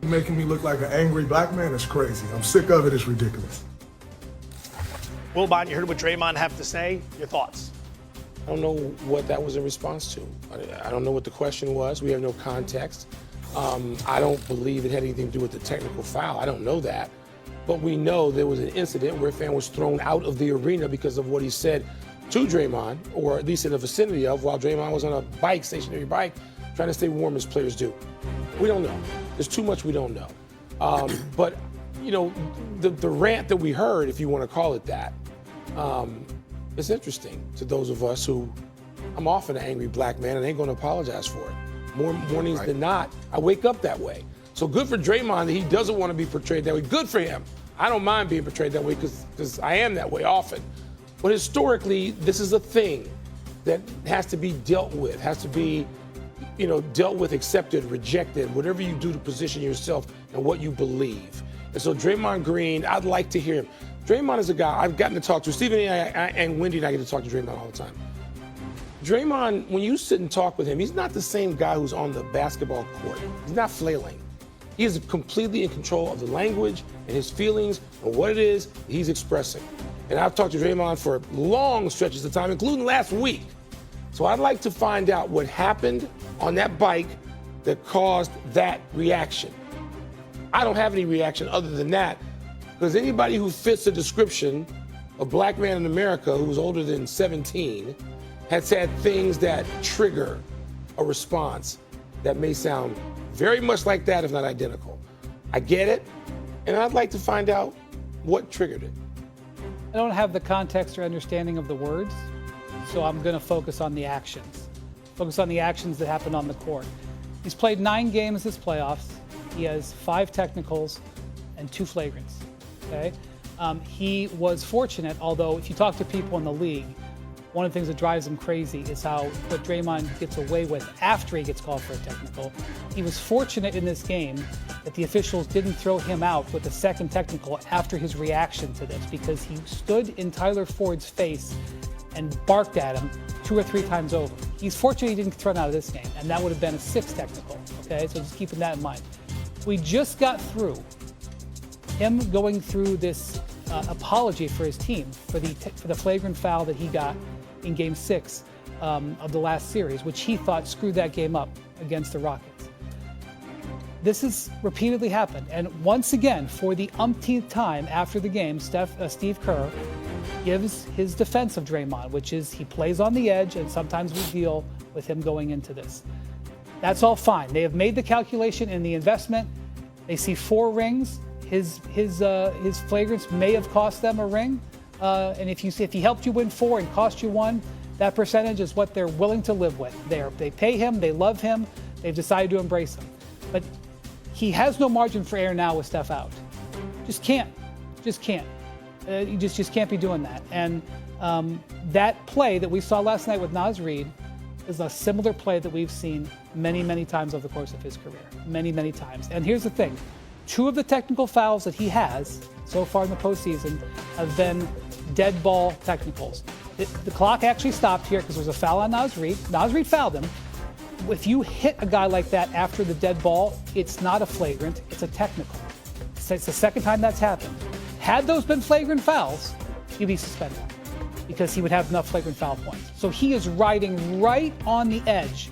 Making me look like an angry black man is crazy. I'm sick of it. It's ridiculous. Wilbon, you heard what Draymond have to say. Your thoughts? I don't know what that was in response to. I don't know what the question was. We have no context. I don't believe it had anything to do with the technical foul. I don't know that. But we know there was an incident where a fan was thrown out of the arena because of what he said to Draymond, or at least in the vicinity of, while Draymond was on a bike, stationary bike, trying to stay warm as players do. We don't know. There's too much we don't know. But, you know, the rant that we heard, if you want to call it that, it's interesting to those of us who, I'm often an angry black man and ain't going to apologize for it. More mornings than not, I wake up that way. So good for Draymond that he doesn't want to be portrayed that way. Good for him. I don't mind being portrayed that way because I am that way often. But historically, this is a thing that has to be dealt with, has to be, you know, dealt with, accepted, rejected, whatever you do to position yourself and what you believe. And so Draymond Green, I'd like to hear him. Draymond is a guy I've gotten to talk to. Stephen and Wendy and I get to talk to Draymond all the time. Draymond, when you sit and talk with him, he's not the same guy who's on the basketball court. He's not flailing. He is completely in control of the language and his feelings and what it is he's expressing. And I've talked to Draymond for long stretches of time, including last week. So I'd like to find out what happened on that bike that caused that reaction. I don't have any reaction other than that, because anybody who fits the description of black man in America who's older than 17 has had things that trigger a response that may sound very much like that, if not identical. I get it, and I'd like to find out what triggered it. I don't have the context or understanding of the words, so I'm going to focus on the actions. Focus on the actions that happened on the court. He's played 9 games this playoffs. He has 5 technicals and 2 flagrants. Okay, he was fortunate, although if you talk to people in the league, one of the things that drives him crazy is how what Draymond gets away with after he gets called for a technical. He was fortunate in this game that the officials didn't throw him out with a second technical after his reaction to this, because he stood in Tyler Ford's face and barked at him 2 or 3 times over. He's fortunate he didn't get thrown out of this game, and that would have been a 6th technical. Okay, so just keeping that in mind. We just got through him going through this apology for his team for the flagrant foul that he got in Game 6 of the last series, which he thought screwed that game up against the Rockets. This has repeatedly happened, and once again, for the umpteenth time after the game, Steve Kerr gives his defense of Draymond, which is he plays on the edge, and sometimes we deal with him going into this. That's all fine. They have made the calculation in the investment. They see 4 rings. His flagrants may have cost them a ring. And if he helped you win 4 and cost you 1, that percentage is what they're willing to live with. They pay him, they love him, they've decided to embrace him. But he has no margin for error now with Steph out. Just can't. You just can't be doing that. And that play that we saw last night with Naz Reid is a similar play that we've seen many, many times over the course of his career. Many, many times. And here's the thing. 2 of the technical fouls that he has so far in the postseason have been dead ball technicals. The clock actually stopped here because there was a foul on Naz Reid. Naz Reid fouled him. If you hit a guy like that after the dead ball, it's not a flagrant, it's a technical. It's the second time that's happened. Had those been flagrant fouls, he'd be suspended because he would have enough flagrant foul points. So he is riding right on the edge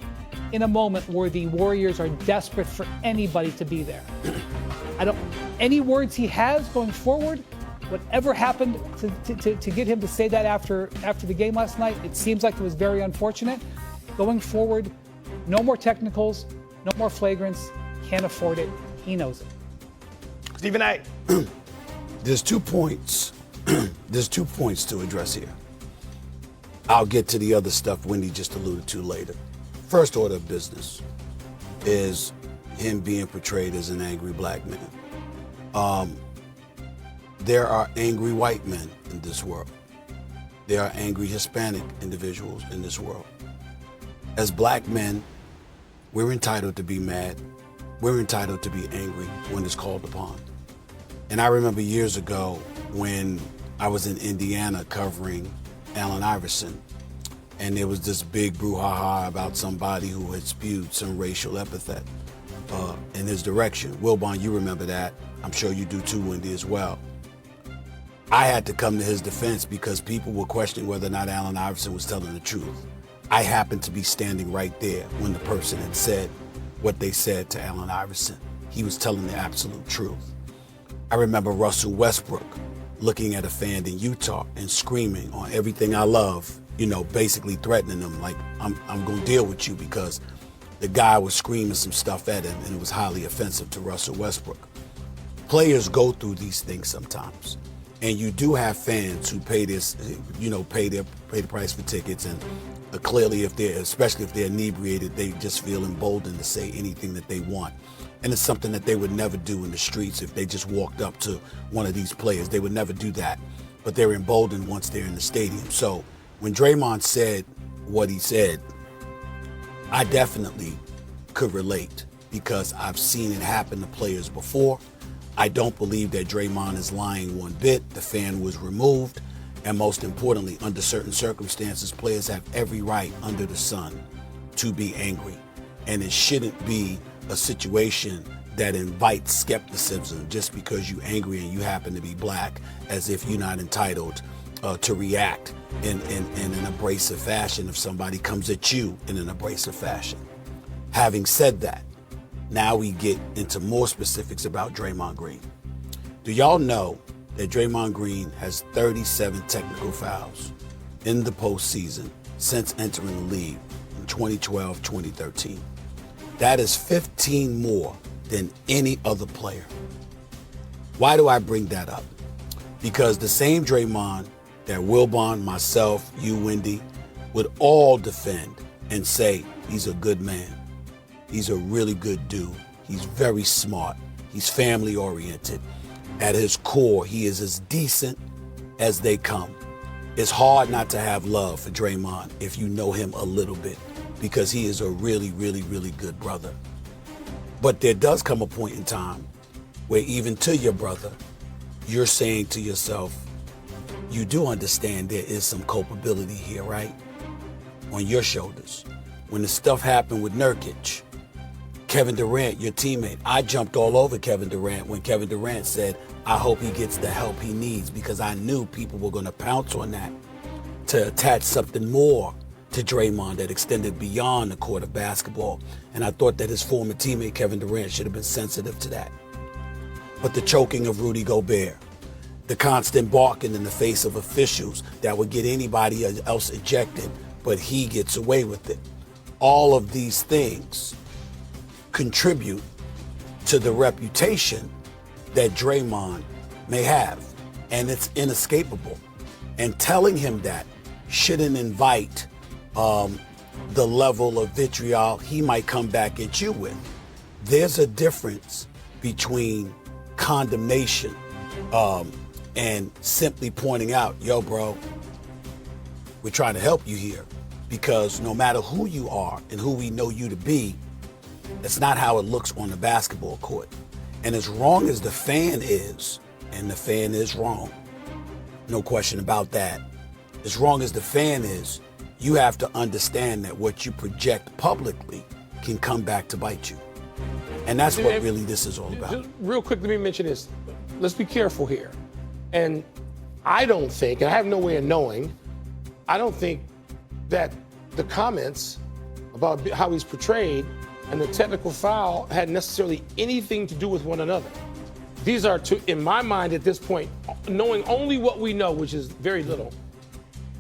in a moment where the Warriors are desperate for anybody to be there. Any words he has going forward, whatever happened to get him to say that after the game last night, it seems like it was very unfortunate. Going forward, no more technicals, no more flagrants, can't afford it, he knows it. Stephen A. There's 2 points. There's 2 points to address here. I'll get to the other stuff Wendy just alluded to later. First order of business is him being portrayed as an angry black man. There are angry white men in this world. There are angry Hispanic individuals in this world. As black men, we're entitled to be mad. We're entitled to be angry when it's called upon. And I remember years ago when I was in Indiana covering Allen Iverson, and there was this big brouhaha about somebody who had spewed some racial epithet. in his direction. Wilbon, you remember that. I'm sure you do too, Wendy, as well. I had to come to his defense because people were questioning whether or not Allen Iverson was telling the truth. I happened to be standing right there when the person had said what they said to Allen Iverson. He was telling the absolute truth. I remember Russell Westbrook looking at a fan in Utah and screaming on everything I love, you know, basically threatening him like, I'm going to deal with you, because the guy was screaming some stuff at him and it was highly offensive to Russell Westbrook. Players go through these things sometimes. And you do have fans who pay this, you know, pay the price for tickets, and clearly, especially if they're inebriated, they just feel emboldened to say anything that they want. And it's something that they would never do in the streets if they just walked up to one of these players. They would never do that. But they're emboldened once they're in the stadium. So when Draymond said what he said, I definitely could relate, because I've seen it happen to players before. I don't believe that Draymond is lying one bit. The fan was removed. And most importantly, under certain circumstances, players have every right under the sun to be angry. And it shouldn't be a situation that invites skepticism just because you're angry and you happen to be black, as if you're not entitled to react in an abrasive fashion if somebody comes at you in an abrasive fashion. Having said that, now we get into more specifics about Draymond Green. Do y'all know that Draymond Green has 37 technical fouls in the postseason since entering the league in 2012-2013? That is 15 more than any other player. Why do I bring that up? Because the same Draymond that Wilbon, myself, you, Wendy, would all defend and say he's a good man. He's a really good dude. He's very smart. He's family oriented. At his core, he is as decent as they come. It's hard not to have love for Draymond if you know him a little bit, because he is a really, really, really good brother. But there does come a point in time where even to your brother, you're saying to yourself, you do understand there is some culpability here, right? On your shoulders. When the stuff happened with Nurkic, Kevin Durant, your teammate, I jumped all over Kevin Durant when Kevin Durant said, I hope he gets the help he needs, because I knew people were going to pounce on that to attach something more to Draymond that extended beyond the court of basketball. And I thought that his former teammate, Kevin Durant, should have been sensitive to that. But the choking of Rudy Gobert, the constant barking in the face of officials that would get anybody else ejected, but he gets away with it. All of these things contribute to the reputation that Draymond may have, and it's inescapable. And telling him that shouldn't invite the level of vitriol he might come back at you with. There's a difference between condemnation and simply pointing out, yo, bro, we're trying to help you here, because no matter who you are and who we know you to be, that's not how it looks on the basketball court. And as wrong as the fan is, and the fan is wrong, no question about that, as wrong as the fan is, you have to understand that what you project publicly can come back to bite you. And that's what really this is all about. Just real quick, let me mention this. Let's be careful here. And I don't think, and I have no way of knowing, I don't think that the comments about how he's portrayed and the technical foul had necessarily anything to do with one another. These are two, in my mind at this point, knowing only what we know, which is very little.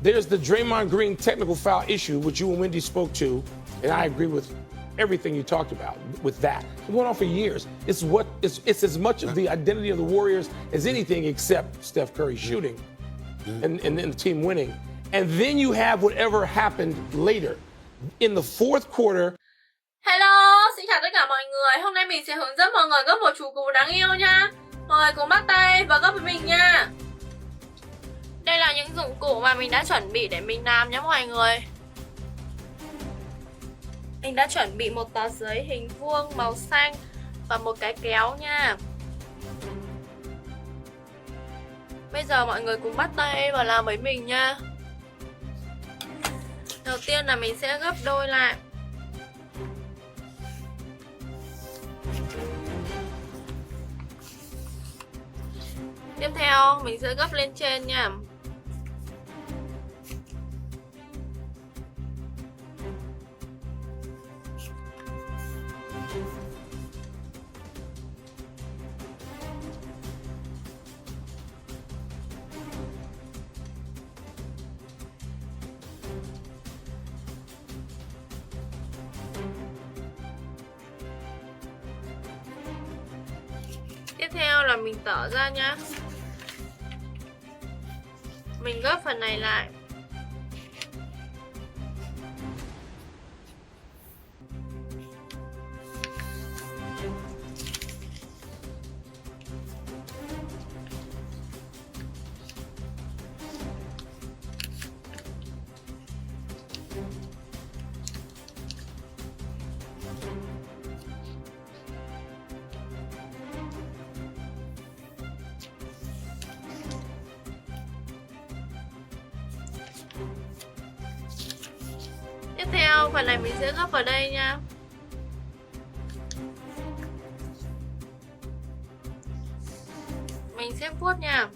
There's the Draymond Green technical foul issue, which you and Wendy spoke to, and I agree with everything you talked about with that. It's been going on for years. It's as much of the identity of the Warriors as anything except Steph Curry shooting and the team winning. And then you have whatever happened later. In the fourth quarter. Hello, xin chào tất cả mọi người. Hôm nay mình sẽ hướng dẫn mọi người gấp một trụ cú đáng yêu nha. Mọi người cùng bắt tay và gấp với mình nha. Đây là những dụng cụ mà mình đã chuẩn bị để mình làm nhé mọi người. Mình đã chuẩn bị một tờ giấy hình vuông màu xanh và một cái kéo nha. Bây giờ mọi người cùng bắt tay và làm với mình nha. Đầu tiên là mình sẽ gấp đôi lại. Tiếp theo mình sẽ gấp lên trên nha. Tiếp theo là mình tở ra nhá. Mình gấp phần này lại. Tiếp theo phần này mình sẽ gấp vào đây nha. Mình sẽ vuốt nha.